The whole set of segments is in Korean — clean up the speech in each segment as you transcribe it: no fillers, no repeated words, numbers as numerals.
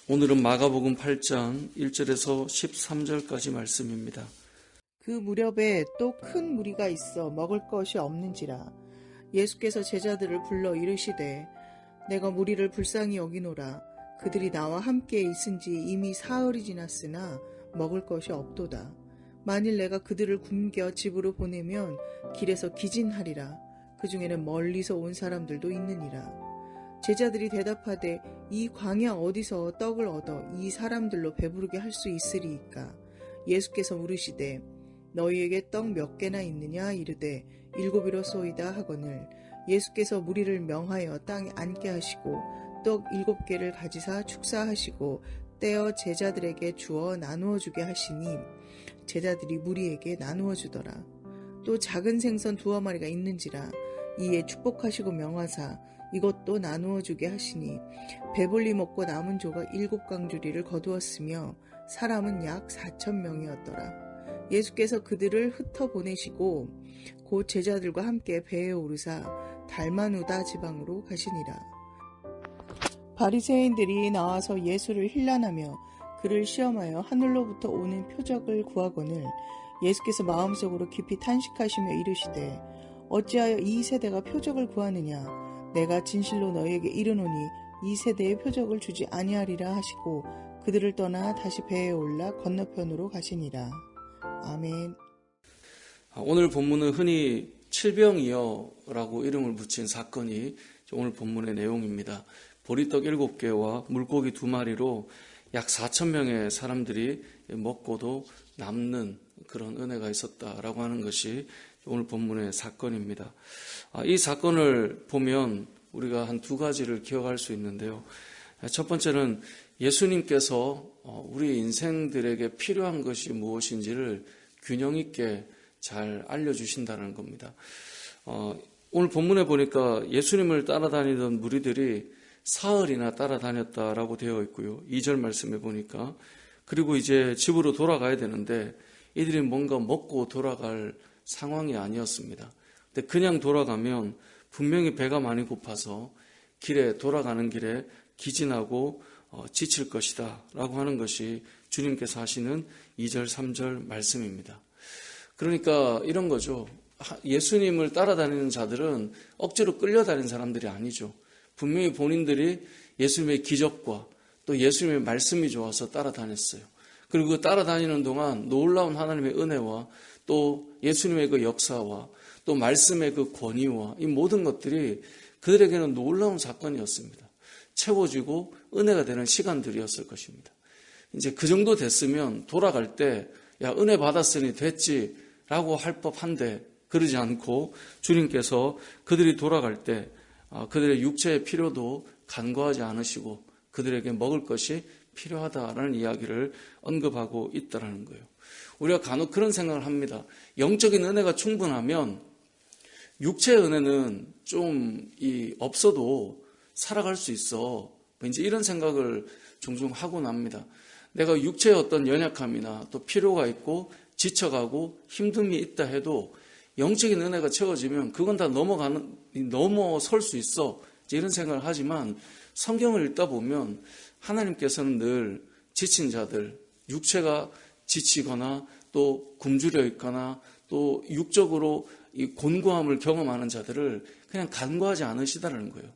오늘은 마가복음 8장 1절에서 13절까지 말씀입니다. 그 무렵에 또 큰 무리가 있어 먹을 것이 없는지라 예수께서 제자들을 불러 이르시되 내가 무리를 불쌍히 여기노라. 그들이 나와 함께 있은지 이미 사흘이 지났으나 먹을 것이 없도다. 만일 내가 그들을 굶겨 집으로 보내면 길에서 기진하리라. 그 중에는 멀리서 온 사람들도 있느니라. 제자들이 대답하되 이 광야 어디서 떡을 얻어 이 사람들로 배부르게 할 수 있으리이까. 예수께서 물으시되 너희에게 떡 몇 개나 있느냐 이르되 7이로소이다 하거늘 예수께서 무리를 명하여 땅에 앉게 하시고 떡 7개를 가지사 축사하시고 떼어 제자들에게 주어 나누어 주게 하시니 제자들이 무리에게 나누어 주더라. 또 작은 생선 2마리가 있는지라 이에 축복하시고 명하사 이것도 나누어 주게 하시니 배불리 먹고 남은 조각 7강주리를 거두었으며 사람은 약 4,000명이었더라. 예수께서 그들을 흩어 보내시고 곧 제자들과 함께 배에 오르사 달마누다 지방으로 가시니라. 바리새인들이 나와서 예수를 힐난하며 그를 시험하여 하늘로부터 오는 표적을 구하거늘 예수께서 마음속으로 깊이 탄식하시며 이르시되 어찌하여 이 세대가 표적을 구하느냐. 내가 진실로 너희에게 이르노니 이 세대에 표적을 주지 아니하리라 하시고 그들을 떠나 다시 배에 올라 건너편으로 가시니라. 아멘. 오늘 본문은 흔히 칠병이어라고 이름을 붙인 사건이 오늘 본문의 내용입니다. 보리떡 7개와 물고기 2마리로 약 4,000명의 사람들이 먹고도 남는 그런 은혜가 있었다라고 하는 것이 오늘 본문의 사건입니다. 이 사건을 보면 우리가 한 2가지를 기억할 수 있는데요. 첫 번째는 예수님께서 우리 인생들에게 필요한 것이 무엇인지를 균형 있게 잘 알려주신다는 겁니다. 오늘 본문에 보니까 예수님을 따라다니던 무리들이 사흘이나 따라다녔다라고 되어 있고요. 2절 말씀에 보니까 그리고 이제 집으로 돌아가야 되는데 이들이 뭔가 먹고 돌아갈 상황이 아니었습니다. 근데 그냥 돌아가면 분명히 배가 많이 고파서 돌아가는 길에 기진하고 지칠 것이다 라고 하는 것이 주님께서 하시는 2절 3절 말씀입니다. 그러니까 이런 거죠. 예수님을 따라다니는 자들은 억지로 끌려다니는 사람들이 아니죠. 분명히 본인들이 예수님의 기적과 또 예수님의 말씀이 좋아서 따라다녔어요. 그리고 그 따라다니는 동안 놀라운 하나님의 은혜와 또 예수님의 그 역사와 또 말씀의 그 권위와 이 모든 것들이 그들에게는 놀라운 사건이었습니다. 채워지고 은혜가 되는 시간들이었을 것입니다. 이제 그 정도 됐으면 돌아갈 때 야, 은혜 받았으니 됐지 라고 할 법한데 그러지 않고 주님께서 그들이 돌아갈 때 그들의 육체의 필요도 간과하지 않으시고 그들에게 먹을 것이 필요하다라는 이야기를 언급하고 있다는 거예요. 우리가 간혹 그런 생각을 합니다. 영적인 은혜가 충분하면 육체의 은혜는 좀 없어도 살아갈 수 있어. 왠지 이런 생각을 종종 하고 납니다. 내가 육체의 어떤 연약함이나 또 필요가 있고 지쳐가고 힘듦이 있다 해도 영적인 은혜가 채워지면 그건 다 넘어설 수 있어. 이런 생각을 하지만 성경을 읽다 보면 하나님께서는 늘 지친 자들, 육체가 지치거나 또 굶주려 있거나 또 육적으로 이 곤고함을 경험하는 자들을 그냥 간과하지 않으시다는 거예요.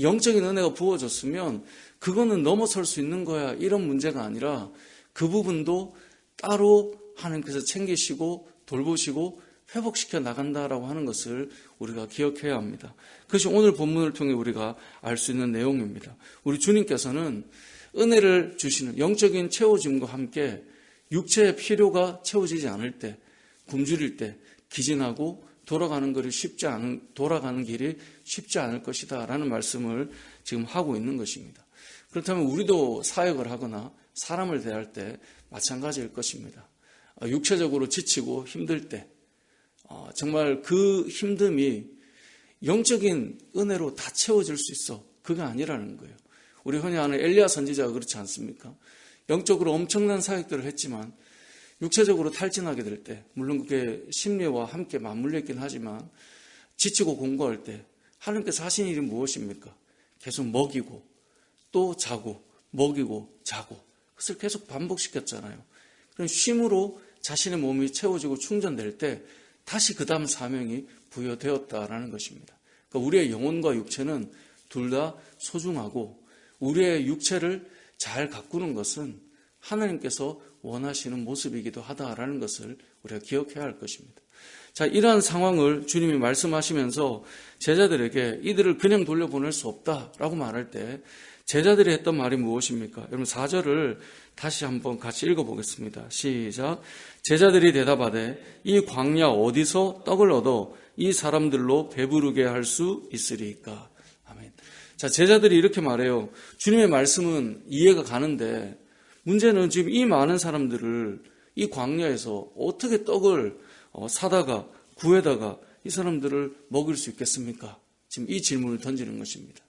영적인 은혜가 부어졌으면 그거는 넘어설 수 있는 거야 이런 문제가 아니라 그 부분도 따로 하나님께서 챙기시고 돌보시고 회복시켜 나간다라고 하는 것을 우리가 기억해야 합니다. 그것이 오늘 본문을 통해 우리가 알 수 있는 내용입니다. 우리 주님께서는 은혜를 주시는 영적인 채워짐과 함께 육체의 필요가 채워지지 않을 때, 굶주릴 때 기진하고 돌아가는 길이 쉽지 않을 것이다 라는 말씀을 지금 하고 있는 것입니다. 그렇다면 우리도 사역을 하거나 사람을 대할 때 마찬가지일 것입니다. 육체적으로 지치고 힘들 때 정말 그 힘듦이 영적인 은혜로 다 채워질 수 있어. 그게 아니라는 거예요. 우리 흔히 아는 엘리야 선지자가 그렇지 않습니까? 영적으로 엄청난 사역들을 했지만 육체적으로 탈진하게 될 때, 물론 그게 심리와 함께 맞물려 있긴 하지만 지치고 공고할 때 하나님께서 하신 일이 무엇입니까? 계속 먹이고 또 자고 먹이고 자고 그것을 계속 반복시켰잖아요. 그럼 쉼으로 자신의 몸이 채워지고 충전될 때 다시 그 다음 사명이 부여되었다라는 것입니다. 그러니까 우리의 영혼과 육체는 둘 다 소중하고 우리의 육체를 잘 가꾸는 것은 하나님께서 원하시는 모습이기도 하다라는 것을 우리가 기억해야 할 것입니다. 자, 이러한 상황을 주님이 말씀하시면서 제자들에게 이들을 그냥 돌려보낼 수 없다라고 말할 때 제자들이 했던 말이 무엇입니까? 여러분 4절을 다시 한번 같이 읽어보겠습니다. 시작. 제자들이 대답하되 이 광야 어디서 떡을 얻어 이 사람들로 배부르게 할 수 있으리이까? 아멘. 자, 제자들이 이렇게 말해요. 주님의 말씀은 이해가 가는데 문제는 지금 이 많은 사람들을 이 광야에서 어떻게 떡을 사다가 구해다가 이 사람들을 먹일 수 있겠습니까? 지금 이 질문을 던지는 것입니다.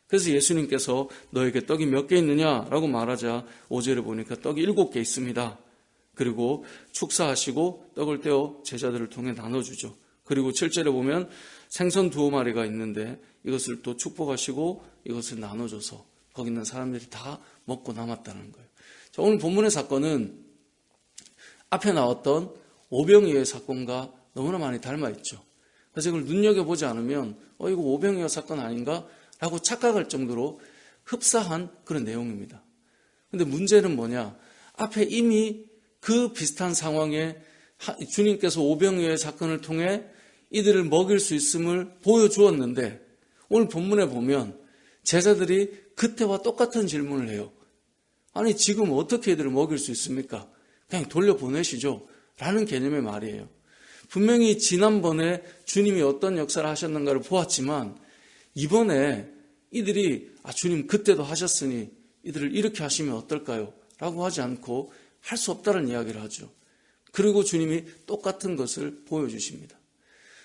그래서 예수님께서 너에게 떡이 몇 개 있느냐라고 말하자 5절에 보니까 떡이 7개 있습니다. 그리고 축사하시고 떡을 떼어 제자들을 통해 나눠주죠. 그리고 7절에 보면 생선 2마리가 있는데 이것을 또 축복하시고 이것을 나눠줘서 거기 있는 사람들이 다 먹고 남았다는 거예요. 자, 오늘 본문의 사건은 앞에 나왔던 오병이어의 사건과 너무나 많이 닮아있죠. 그래서 이걸 눈여겨보지 않으면 이거 오병이어 사건 아닌가? 라고 착각할 정도로 흡사한 그런 내용입니다. 그런데 문제는 뭐냐? 앞에 이미 그 비슷한 상황에 주님께서 오병이어의 사건을 통해 이들을 먹일 수 있음을 보여주었는데 오늘 본문에 보면 제자들이 그때와 똑같은 질문을 해요. 아니 지금 어떻게 이들을 먹일 수 있습니까? 그냥 돌려보내시죠. 라는 개념의 말이에요. 분명히 지난번에 주님이 어떤 역사를 하셨는가를 보았지만 이번에 이들이 주님 그때도 하셨으니 이들을 이렇게 하시면 어떨까요? 라고 하지 않고 할 수 없다는 이야기를 하죠. 그리고 주님이 똑같은 것을 보여주십니다.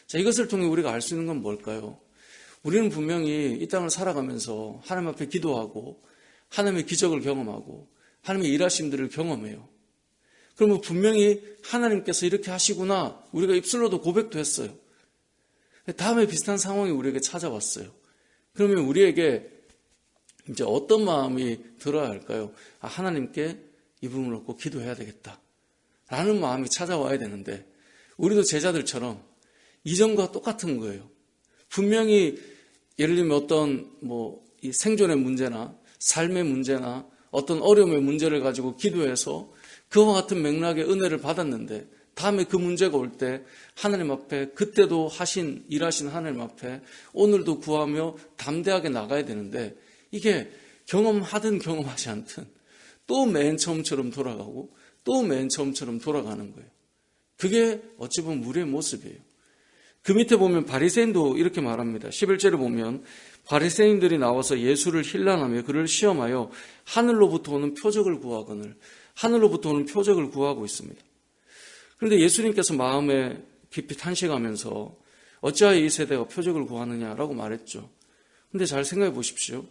자, 이것을 통해 우리가 알 수 있는 건 뭘까요? 우리는 분명히 이 땅을 살아가면서 하나님 앞에 기도하고 하나님의 기적을 경험하고 하나님의 일하심들을 경험해요. 그러면 분명히 하나님께서 이렇게 하시구나 우리가 입술로도 고백도 했어요. 다음에 비슷한 상황이 우리에게 찾아왔어요. 그러면 우리에게 이제 어떤 마음이 들어야 할까요? 하나님께 이 부분을 얻고 기도해야 되겠다 라는 마음이 찾아와야 되는데 우리도 제자들처럼 이전과 똑같은 거예요. 분명히 예를 들면 어떤 이 생존의 문제나 삶의 문제나 어떤 어려움의 문제를 가지고 기도해서 그와 같은 맥락의 은혜를 받았는데 다음에 그 문제가 올 때 하나님 앞에 그때도 일하신 하나님 앞에 오늘도 구하며 담대하게 나가야 되는데 이게 경험하든 경험하지 않든 또 맨 처음처럼 돌아가고 또 맨 처음처럼 돌아가는 거예요. 그게 어찌 보면 우리의 모습이에요. 그 밑에 보면 바리새인도 이렇게 말합니다. 11절에 보면 바리새인들이 나와서 예수를 힐난하며 그를 시험하여 하늘로부터 오는 표적을 구하거늘 하늘로부터 오는 표적을 구하고 있습니다. 그런데 예수님께서 마음에 깊이 탄식하면서 어찌하여 이 세대가 표적을 구하느냐라고 말했죠. 그런데 잘 생각해 보십시오.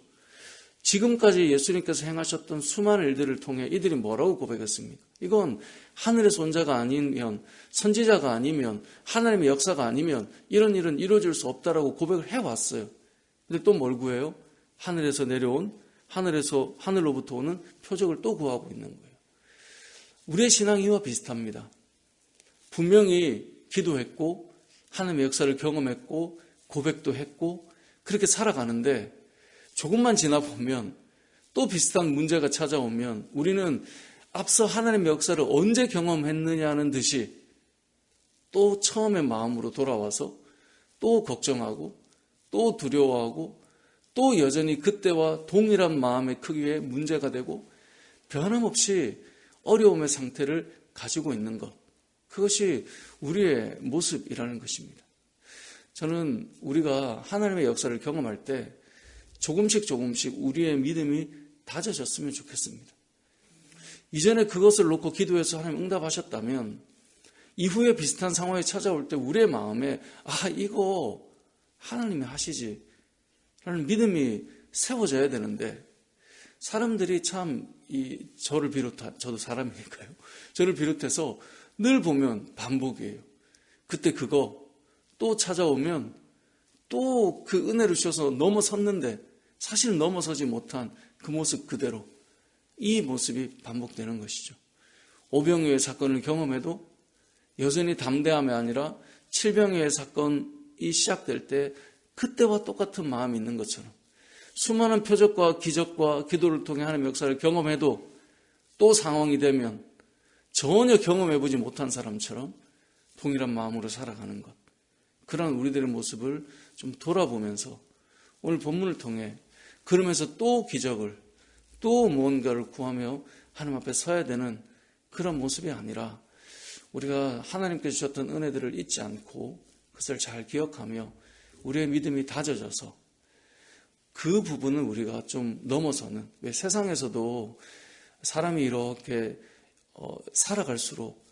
지금까지 예수님께서 행하셨던 수많은 일들을 통해 이들이 뭐라고 고백했습니까? 이건 하늘의 손자가 아니면 선지자가 아니면 하나님의 역사가 아니면 이런 일은 이루어질 수 없다라고 고백을 해왔어요. 근데 또 뭘 구해요? 하늘에서 내려온 하늘로부터 오는 표적을 또 구하고 있는 거예요. 우리의 신앙이 이와 비슷합니다. 분명히 기도했고 하나님의 역사를 경험했고 고백도 했고 그렇게 살아가는데 조금만 지나보면 또 비슷한 문제가 찾아오면 우리는 앞서 하나님의 역사를 언제 경험했느냐는 듯이 또 처음의 마음으로 돌아와서 또 걱정하고 또 두려워하고 또 여전히 그때와 동일한 마음의 크기에 문제가 되고 변함없이 어려움의 상태를 가지고 있는 것. 그것이 우리의 모습이라는 것입니다. 저는 우리가 하나님의 역사를 경험할 때 조금씩 우리의 믿음이 다져졌으면 좋겠습니다. 이전에 그것을 놓고 기도해서 하나님 응답하셨다면 이후에 비슷한 상황이 찾아올 때 우리의 마음에 이거 하나님이 하시지 라는 믿음이 세워져야 되는데 사람들이 참 저를 비롯한 저도 사람이니까요. 저를 비롯해서 늘 보면 반복이에요. 그때 그거 또 찾아오면 또 그 은혜를 주셔서 넘어섰는데 사실 넘어서지 못한 그 모습 그대로 이 모습이 반복되는 것이죠. 오병이어의 사건을 경험해도 여전히 담대함이 아니라 칠병이어의 사건이 시작될 때 그때와 똑같은 마음이 있는 것처럼 수많은 표적과 기적과 기도를 통해 하나님의 역사를 경험해도 또 상황이 되면 전혀 경험해보지 못한 사람처럼 동일한 마음으로 살아가는 것. 그런 우리들의 모습을 좀 돌아보면서 오늘 본문을 통해 그러면서 또 기적을 또 무언가를 구하며 하나님 앞에 서야 되는 그런 모습이 아니라 우리가 하나님께 주셨던 은혜들을 잊지 않고 그것을 잘 기억하며 우리의 믿음이 다져져서 그 부분을 우리가 좀 넘어서는, 왜 세상에서도 사람이 이렇게 살아갈수록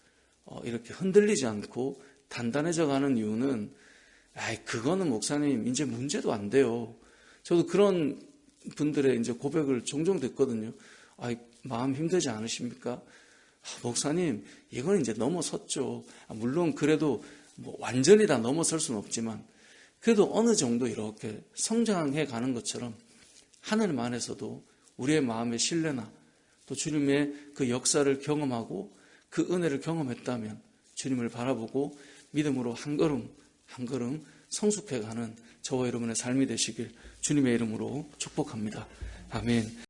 이렇게 흔들리지 않고 단단해져 가는 이유는 그거는 목사님 이제 문제도 안 돼요. 저도 그런 분들의 이제 고백을 종종 듣거든요. 마음 힘들지 않으십니까? 목사님 이건 이제 넘어섰죠. 물론 그래도 뭐 완전히 다 넘어설 수는 없지만 그래도 어느 정도 이렇게 성장해 가는 것처럼 하나님 안에서도 우리의 마음의 신뢰나 또 주님의 그 역사를 경험하고 그 은혜를 경험했다면 주님을 바라보고 믿음으로 한 걸음 한 걸음 성숙해가는 저와 여러분의 삶이 되시길 주님의 이름으로 축복합니다. 아멘.